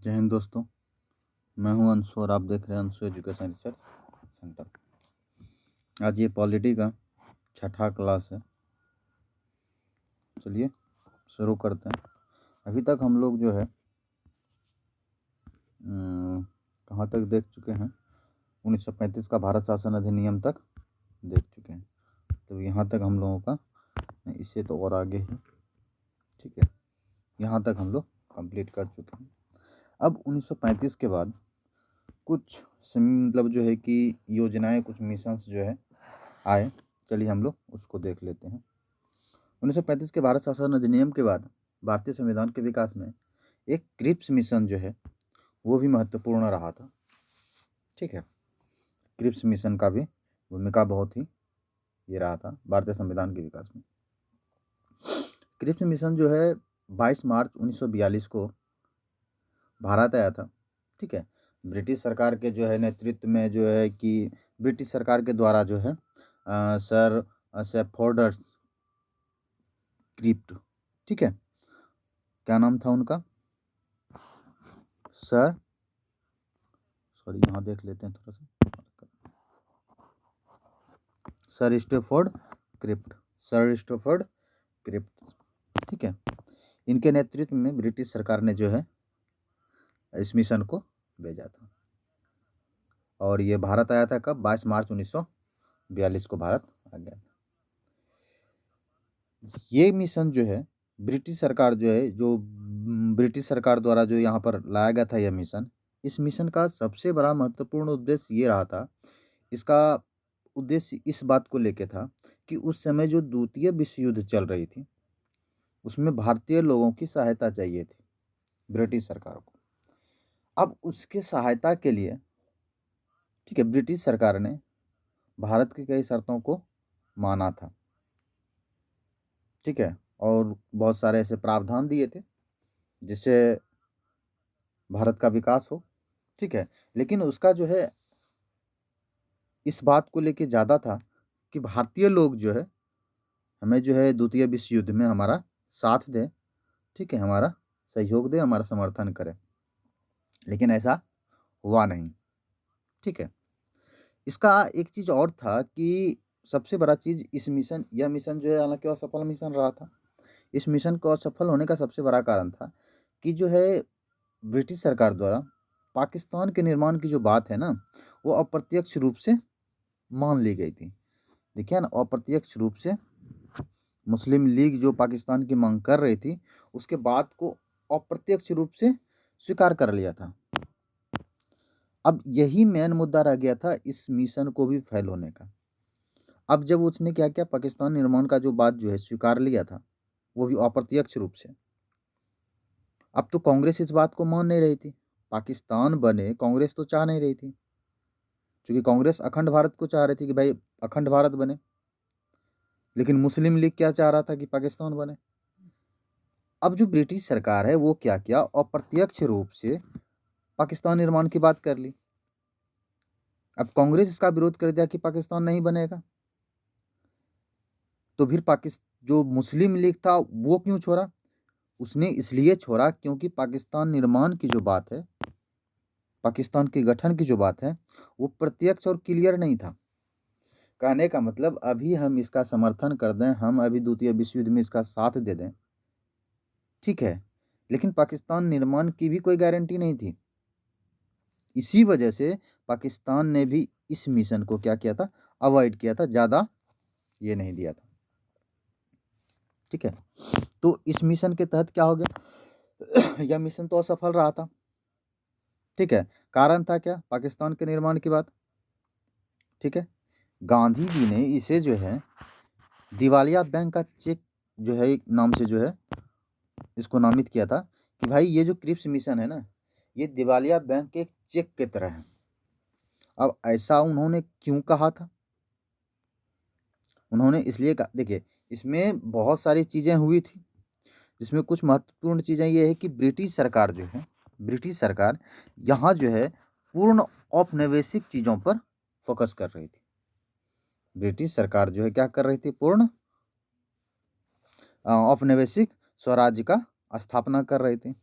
जय हिंद दोस्तों। मैं हूं अंशु और आप देख रहे हैं अंशु एजुकेशन रिसर्च सेंटर। आज ये पॉलिटी का छठा क्लास है। चलिए शुरू करते हैं। अभी तक हम लोग जो है कहाँ तक देख चुके हैं, 1935 का भारत शासन अधिनियम तक देख चुके हैं। तो यहाँ तक हम लोगों का, इससे तो और आगे है, ठीक है, यहाँ तक हम लोग कंप्लीट कर चुके हैं। अब 1935 के बाद कुछ मतलब जो है कि योजनाएं, कुछ मिशंस जो है आए। चलिए हम लोग उसको देख लेते हैं। 1935 के भारत शासन अधिनियम के बाद भारतीय संविधान के विकास में एक क्रिप्स मिशन जो है वो भी महत्वपूर्ण रहा था। ठीक है, क्रिप्स मिशन का भी भूमिका बहुत ही ये रहा था भारतीय संविधान के विकास में। क्रिप्स मिशन जो है 22 मार्च 1942 को भारत आया था। ठीक है, ब्रिटिश सरकार के जो है नेतृत्व में जो है कि ब्रिटिश सरकार के द्वारा जो है सर सेफोर्ड क्रिप्ट, ठीक है, क्या नाम था उनका, सर, सॉरी यहाँ देख लेते हैं थोड़ा सा, sir Stafford crypt, sir Stafford crypt, ठीक है। इनके नेतृत्व में ब्रिटिश सरकार ने जो है इस मिशन को भेजा था और ये भारत आया था कब, 22 मार्च 1942 को भारत आ गया था। ये मिशन जो है ब्रिटिश सरकार जो है, जो ब्रिटिश सरकार द्वारा जो यहाँ पर लाया गया था यह मिशन, इस मिशन का सबसे बड़ा महत्वपूर्ण उद्देश्य ये रहा था। इसका उद्देश्य इस बात को लेके था कि उस समय जो द्वितीय विश्व युद्ध चल रही थी उसमें भारतीय लोगों की सहायता चाहिए थी ब्रिटिश सरकार को। अब उसके सहायता के लिए, ठीक है, ब्रिटिश सरकार ने भारत की कई शर्तों को माना था। ठीक है, और बहुत सारे ऐसे प्रावधान दिए थे जिससे भारत का विकास हो। ठीक है, लेकिन उसका जो है इस बात को लेके ज़्यादा था कि भारतीय लोग जो है हमें जो है द्वितीय विश्व युद्ध में हमारा साथ दें, ठीक है, हमारा सहयोग दें, हमारा समर्थन करें। लेकिन ऐसा हुआ नहीं। ठीक है, इसका एक चीज़ और था कि सबसे बड़ा चीज़ इस मिशन, यह मिशन जो है हालांकि असफल मिशन रहा था। इस मिशन को असफल होने का सबसे बड़ा कारण था कि जो है ब्रिटिश सरकार द्वारा पाकिस्तान के निर्माण की जो बात है ना, वो अप्रत्यक्ष रूप से मान ली गई थी। देखिए ना, अप्रत्यक्ष रूप से मुस्लिम लीग जो पाकिस्तान की मांग कर रही थी उसके बात को अप्रत्यक्ष रूप से स्वीकार कर लिया था। अब यही मेन मुद्दा रह गया था इस मिशन को भी फेल होने का। अब जब उसने क्या किया, पाकिस्तान निर्माण का जो बात जो है स्वीकार लिया था वो भी अप्रत्यक्ष रूप से। अब तो कांग्रेस इस बात को मान नहीं रही थी, पाकिस्तान बने कांग्रेस तो चाह नहीं रही थी, क्योंकि कांग्रेस अखंड भारत को चाह रही थी कि भाई अखंड भारत बने। लेकिन मुस्लिम लीग क्या चाह रहा था कि पाकिस्तान बने। अब जो ब्रिटिश सरकार है वो क्या किया, अप्रत्यक्ष रूप से पाकिस्तान निर्माण की बात कर ली। अब कांग्रेस इसका विरोध कर दिया कि पाकिस्तान नहीं बनेगा। तो फिर पाकिस्तान जो मुस्लिम लीग था वो क्यों छोड़ा, उसने इसलिए छोड़ा क्योंकि पाकिस्तान निर्माण की जो बात है, पाकिस्तान के गठन की जो बात है, वो प्रत्यक्ष और क्लियर नहीं था। कहने का मतलब अभी हम इसका समर्थन कर दें, हम अभी द्वितीय विश्व युद्ध में इसका साथ दे दें, ठीक है, लेकिन पाकिस्तान निर्माण की भी कोई गारंटी नहीं थी। इसी वजह से पाकिस्तान ने भी इस मिशन को क्या किया था, अवॉइड किया था, ज़्यादा ये नहीं दिया था। ठीक है, तो इस मिशन के तहत क्या हो गया, यह मिशन तो असफल रहा था। ठीक है, कारण था क्या, पाकिस्तान के निर्माण की बात। ठीक है, गांधी जी ने इसे जो है दिवालिया बैंक का चेक जो है एक नाम से जो है इसको नामित किया था कि भाई ये जो क्रिप्स मिशन है ना, ये दिवालिया बैंक के एक चेक की तरह है। अब ऐसा उन्होंने क्यों कहा था, उन्होंने इसलिए कहा, देखिए इसमें बहुत सारी चीज़ें हुई थी जिसमें कुछ महत्वपूर्ण चीज़ें ये है कि ब्रिटिश सरकार जो है, ब्रिटिश सरकार यहाँ जो है पूर्ण औपनिवेशिक चीज़ों पर फोकस कर रही थी। ब्रिटिश सरकार जो है क्या कर रही थी, पूर्ण औपनिवेशिक स्वराज्य का स्थापना कर रही थी।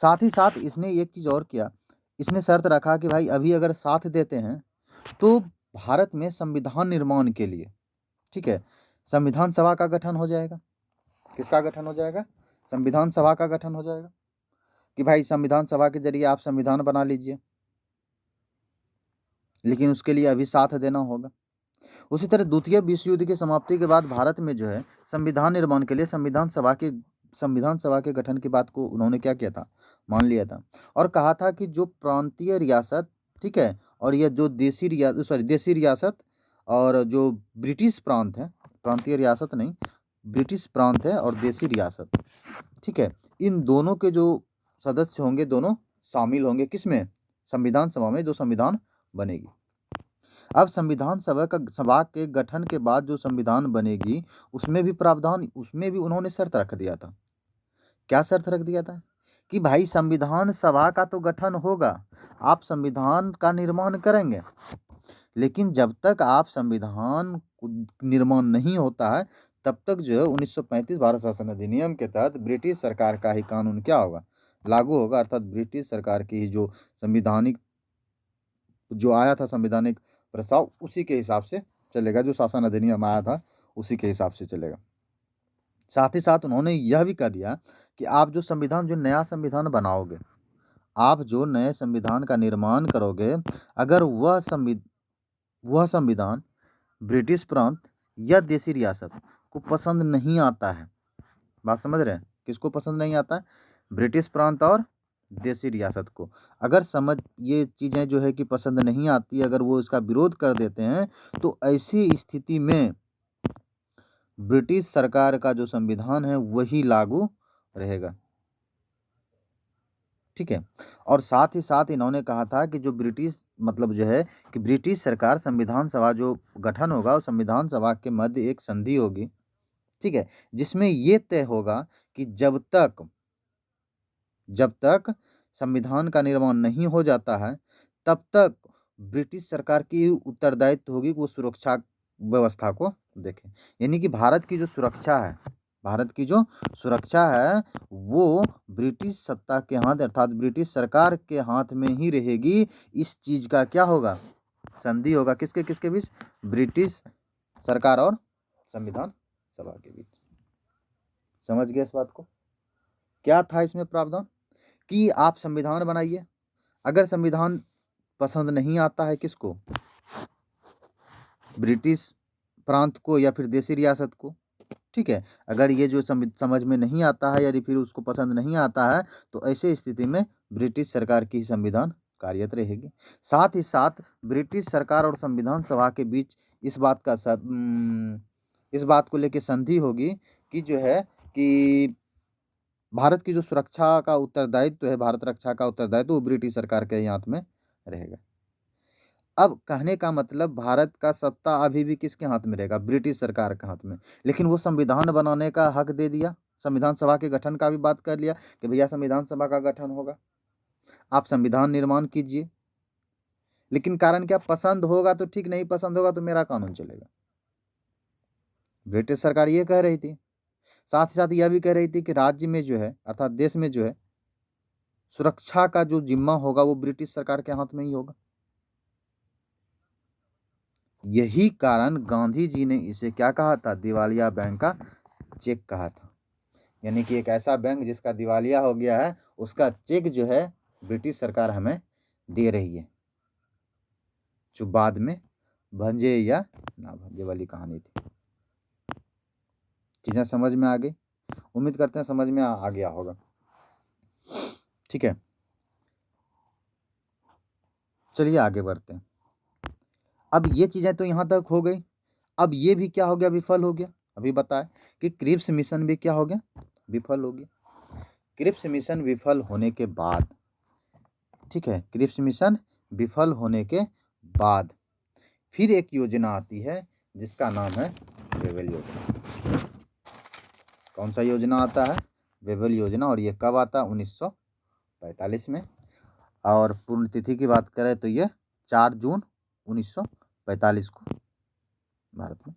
साथ ही साथ इसने एक चीज़ और किया, इसने शर्त रखा कि भाई अभी अगर साथ देते हैं तो भारत में संविधान निर्माण के लिए, ठीक है, संविधान सभा का गठन हो जाएगा। किसका गठन हो जाएगा? संविधान सभा का गठन हो जाएगा कि भाई संविधान सभा के जरिए आप संविधान बना लीजिए, लेकिन उसके लिए अभी साथ देना होगा। उसी तरह द्वितीय विश्व युद्ध की समाप्ति के बाद भारत में जो है संविधान निर्माण के लिए संविधान सभा के गठन की बात को उन्होंने क्या किया था, मान लिया था, और कहा था कि जो प्रांतीय रियासत, ठीक है, और यह जो देसी रियासत और जो ब्रिटिश प्रांत है, प्रांतीय रियासत नहीं, ब्रिटिश प्रांत है और देसी रियासत, ठीक है, इन दोनों के जो सदस्य होंगे दोनों शामिल होंगे किसमें? संविधान सभा में, जो संविधान बनेगी। अब संविधान सभा के गठन के बाद जो संविधान बनेगी उसमें भी प्रावधान, उसमें भी उन्होंने शर्त रख दिया था। क्या शर्त रख दिया था? कि भाई संविधान सभा का तो गठन होगा, आप संविधान का निर्माण करेंगे, लेकिन जब तक आप संविधान निर्माण नहीं होता है तब तक जो है 1935 भारत शासन अधिनियम के तहत ब्रिटिश सरकार का ही कानून क्या होगा, लागू होगा। अर्थात ब्रिटिश सरकार की ही जो संविधानिक जो आया था संवैधानिक प्रस्ताव उसी के हिसाब से चलेगा, जो शासन अधिनियम आया था उसी के हिसाब से चलेगा। साथ ही साथ उन्होंने यह भी कह दिया कि आप जो नया संविधान बनाओगे, आप जो नए संविधान का निर्माण करोगे, अगर वह संविधान ब्रिटिश प्रांत या देसी रियासत को पसंद नहीं आता है, बात समझ रहे हैं, किसको पसंद नहीं आता है? ब्रिटिश प्रांत और देसी रियासत को। अगर ये चीज़ें जो है कि पसंद नहीं आती, अगर वो इसका विरोध कर देते हैं, तो ऐसी स्थिति में ब्रिटिश सरकार का जो संविधान है वही लागू रहेगा, ठीक है। और साथ ही साथ इन्होंने कहा था कि जो ब्रिटिश सरकार संविधान सभा जो गठन होगा, उस संविधान सभा के मध्य एक संधि होगी, ठीक है, जिसमें ये तय होगा कि जब तक संविधान का निर्माण नहीं हो जाता है तब तक ब्रिटिश सरकार की उत्तरदायित्व होगी कि वो सुरक्षा व्यवस्था को देखे। यानी कि भारत की जो सुरक्षा है वो ब्रिटिश सत्ता के हाथ, अर्थात ब्रिटिश सरकार के हाथ में ही रहेगी। इस चीज़ का क्या होगा? संधि होगा किसके किसके बीच? ब्रिटिश सरकार और संविधान सभा के बीच। समझ गए इस बात को? क्या था इसमें प्रावधान कि आप संविधान बनाइए, अगर संविधान पसंद नहीं आता है किसको? ब्रिटिश प्रांत को या फिर देसी रियासत को, ठीक है, अगर ये जो समझ में नहीं आता है या फिर उसको पसंद नहीं आता है तो ऐसे स्थिति में ब्रिटिश सरकार की संविधान कार्यरत रहेगी। साथ ही साथ ब्रिटिश सरकार और संविधान सभा के बीच इस बात को लेकर संधि होगी कि जो है कि भारत की जो सुरक्षा का उत्तरदायित्व है, भारत रक्षा का उत्तरदायित्व वो ब्रिटिश सरकार के हाथ में रहेगा। अब कहने का मतलब भारत का सत्ता अभी भी किसके हाथ में रहेगा? ब्रिटिश सरकार के हाथ में। लेकिन वो संविधान बनाने का हक दे दिया, संविधान सभा के गठन का भी बात कर लिया कि भैया संविधान सभा का गठन होगा, आप संविधान निर्माण कीजिए। लेकिन कारण क्या? पसंद होगा तो ठीक, नहीं पसंद होगा तो मेरा कानून चलेगा। ब्रिटिश सरकार ये कह रही थी। साथ ही साथ यह भी कह रही थी कि राज्य में जो है, अर्थात देश में जो है, सुरक्षा का जो जिम्मा होगा वो ब्रिटिश सरकार के हाथ में ही होगा। यही कारण गांधी जी ने इसे क्या कहा था? दिवालिया बैंक का चेक कहा था। यानी कि एक ऐसा बैंक जिसका दिवालिया हो गया है, उसका चेक जो है ब्रिटिश सरकार हमें दे रही है, जो बाद में भंजे या ना भंजे वाली कहानी थी। चीज़ें समझ में आ गई? उम्मीद करते हैं समझ में आ गया होगा, ठीक है। चलिए आगे बढ़ते हैं। अब ये चीज़ें तो यहाँ तक हो गई। अब ये भी क्या हो गया? विफल हो गया। अभी बताए कि क्रिप्स मिशन भी क्या हो गया? विफल हो गया। क्रिप्स मिशन विफल होने के बाद, ठीक है, क्रिप्स मिशन विफल होने के बाद फिर एक योजना आती है जिसका नाम है वेवेल योजना। कौन सा योजना आता है? वेवेल योजना। और ये कब आता है? 1945 में। और पूर्ण तिथि की बात करें तो ये 4 जून 1945 को भारत में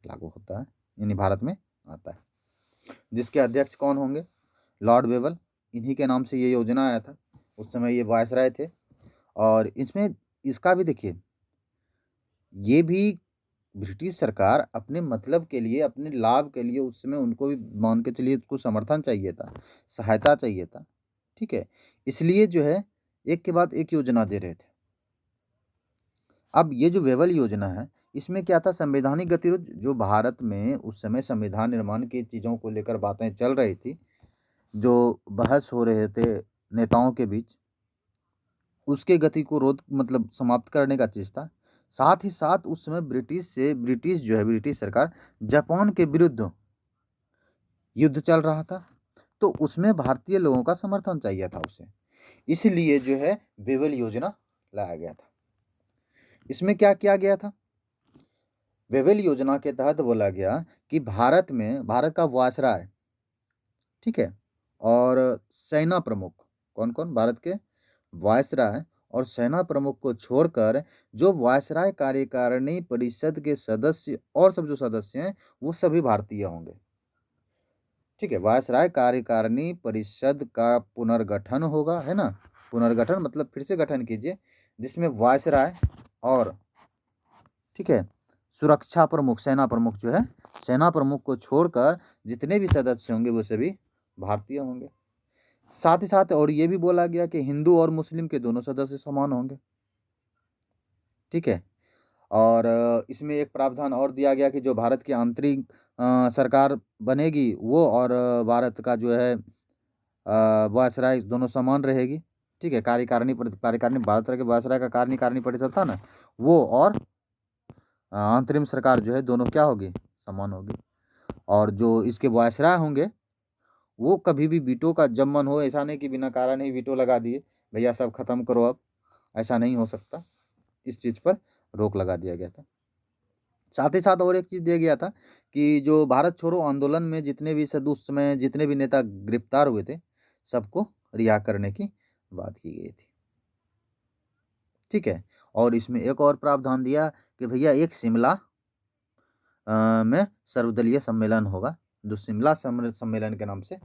लागू होता है, यानी भारत में आता है। जिसके अध्यक्ष कौन होंगे? लॉर्ड वेवेल, इन्हीं के नाम से ये योजना आया था। उस समय ये वायसराय थे। और इसमें इसका भी देखिए, ये भी ब्रिटिश सरकार अपने मतलब के लिए, अपने लाभ के लिए, उस समय उनको भी मान के चलिए कुछ समर्थन चाहिए था, सहायता चाहिए था, ठीक है? इसलिए जो है एक के बाद एक योजना दे रहे थे। अब ये जो वेवल योजना है, इसमें क्या था, संवैधानिक गतिरोध जो भारत में उस समय संविधान निर्माण की चीज़ों को लेकर बातें चल रही थी, जो बहस हो रहे थे नेताओं के बीच, उसके गति को रोध मतलब समाप्त करने का चीज़ था। साथ ही साथ उस समय ब्रिटिश जो है, ब्रिटिश सरकार जापान के विरुद्ध युद्ध चल रहा था, तो उसमें भारतीय लोगों का समर्थन चाहिए था उसे। इसलिए जो है वेवल योजना लाया गया था। इसमें क्या किया गया था? वेवल योजना के तहत बोला गया कि भारत का वायसराय, ठीक है, और सेना प्रमुख, कौन कौन? भारत के वायसराय और सेना प्रमुख को छोड़कर जो वायसराय कार्यकारिणी परिषद के सदस्य और सब जो सदस्य हैं, वो सभी भारतीय होंगे, ठीक है। वायसराय कार्यकारिणी परिषद का पुनर्गठन होगा, है ना? पुनर्गठन मतलब फिर से गठन कीजिए, जिसमें वायसराय और, ठीक है, सुरक्षा प्रमुख, सेना प्रमुख जो है, सेना प्रमुख को छोड़कर जितने भी सदस्य होंगे वो सभी भारतीय होंगे। साथ ही साथ और ये भी बोला गया कि हिंदू और मुस्लिम के दोनों सदस्य समान होंगे, ठीक है। और इसमें एक प्रावधान और दिया गया कि जो भारत की आंतरिक सरकार बनेगी वो और भारत का जो है वायसराय दोनों समान रहेगी, ठीक है। कार्यकारिणी भारत के वायसराय का कार्यकारिणी परिषद था ना, वो और अंतरिम सरकार जो है दोनों क्या होगी? समान होगी। और जो इसके वायसराय होंगे वो कभी भी वीटो का, जब मन हो, ऐसा नहीं कि बिना कारण ही वीटो लगा दिए, भैया सब खत्म करो अब, ऐसा नहीं हो सकता। इस चीज़ पर रोक लगा दिया गया था। साथ ही साथ और एक चीज़ दिया गया था कि जो भारत छोड़ो आंदोलन में जितने भी उस समय जितने भी नेता गिरफ्तार हुए थे, सबको रिहा करने की बात की गई थी, ठीक है। और इसमें एक और प्रावधान दिया कि भैया एक शिमला में सर्वदलीय सम्मेलन होगा, जो शिमला सम्मेलन के नाम से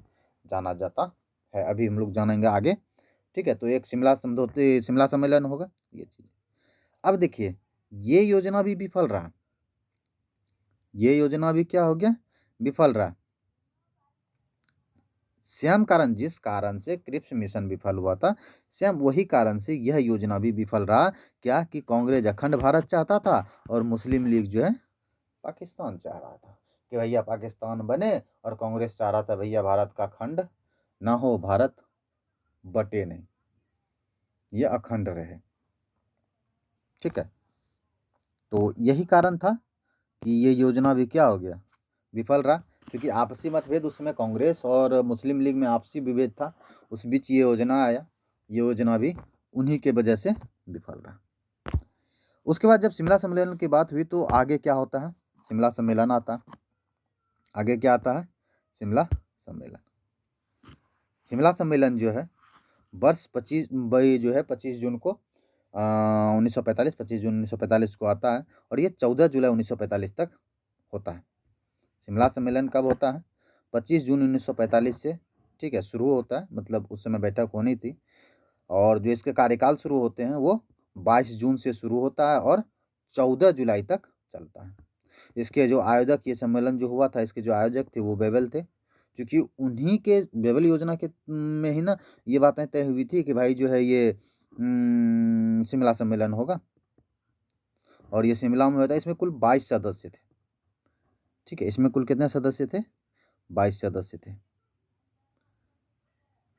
जाना जाता है। अभी हम लोग जानेंगे आगे, ठीक है। तो एक शिमला सम्मेलन होगा, ये चीज़। अब देखिए, ये योजना भी विफल रहा। ये योजना भी क्या हो गया? विफल रहा। सेम कारण, जिस कारण से क्रिप्स मिशन विफल हुआ था, सेम वही कारण से यह योजना भी विफल रहा। क्या? कि कांग्रेस अखंड भारत चाहता था और मुस्लिम लीग जो है पाकिस्तान चाह रहा था कि भैया पाकिस्तान बने, और कांग्रेस चाह रहा था भैया भारत का खंड ना हो, भारत बटे नहीं, ये अखंड रहे, ठीक है। तो यही कारण था कि ये योजना भी क्या हो गया? विफल रहा। क्योंकि आपसी मतभेद, उसमें कांग्रेस और मुस्लिम लीग में आपसी विभेद था, उस बीच ये योजना आया, ये योजना भी उन्हीं के वजह से विफल रहा। उसके बाद जब शिमला सम्मेलन की बात हुई तो आगे क्या होता है? शिमला सम्मेलन आता है। आगे क्या आता है? शिमला सम्मेलन। शिमला सम्मेलन जो है वर्ष 25 जून को 1945, 25 जून 1945 को आता है, और ये 14 जुलाई 1945 तक होता है। शिमला सम्मेलन कब होता है? 25 जून 1945 से, ठीक है, शुरू होता है, मतलब उस समय बैठक होनी थी। और जो इसके कार्यकाल शुरू होते हैं वो 22 जून से शुरू होता है और 14 जुलाई तक चलता है। इसके जो आयोजक, ये सम्मेलन जो हुआ था, इसके जो आयोजक थे वो बेबल थे, क्योंकि उन्हीं के बेबल योजना के में ही ना ये बातें तय हुई थी कि भाई जो है ये शिमला सम्मेलन होगा, और ये शिमला में होता है। इसमें कुल 22 सदस्य थे, ठीक है। इसमें कुल कितने सदस्य थे? 22 सदस्य थे।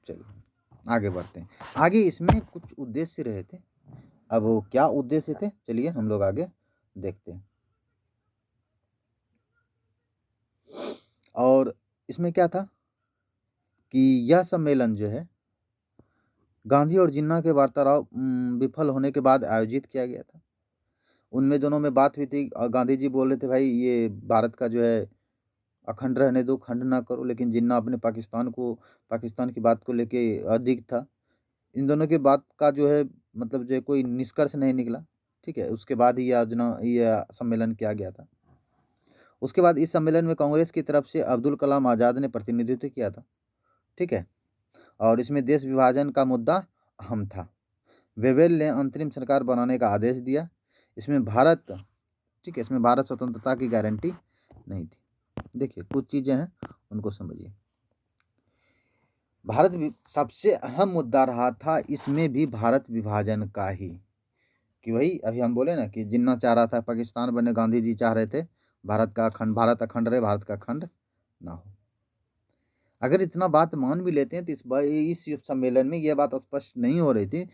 चलिए आगे बढ़ते हैं। आगे इसमें कुछ उद्देश्य रहे थे। अब वो क्या उद्देश्य थे, चलिए हम लोग आगे देखते हैं। और इसमें क्या था कि यह सम्मेलन जो है गांधी और जिन्ना के वार्तालाप विफल होने के बाद आयोजित किया गया था। उनमें दोनों में बात हुई थी, और गांधी जी बोल रहे थे भाई ये भारत का जो है अखंड रहने दो, खंड ना करो, लेकिन जिन्ना अपने पाकिस्तान की बात को लेके अधिक था। इन दोनों की बात का जो है मतलब जो है कोई निष्कर्ष नहीं निकला, ठीक है। उसके बाद ही ये सम्मेलन किया गया था। उसके बाद इस सम्मेलन में कांग्रेस की तरफ से अब्दुल कलाम आज़ाद ने प्रतिनिधित्व किया था, ठीक है। और इसमें देश विभाजन का मुद्दा अहम था। वेवेल ने अंतरिम सरकार बनाने का आदेश दिया। इसमें भारत, ठीक है, इसमें भारत स्वतंत्रता की गारंटी नहीं थी। देखिए कुछ चीज़ें हैं, उनको समझिए। सबसे अहम मुद्दा रहा था इसमें भी भारत विभाजन का ही, कि वही अभी हम बोले ना कि जिन्ना चाह रहा था पाकिस्तान बने, गांधी जी चाह रहे थे भारत अखंड रहे, भारत का खंड ना हो। अगर इतना बात मान भी लेते हैं तो इस सम्मेलन में यह बात स्पष्ट नहीं हो रही थी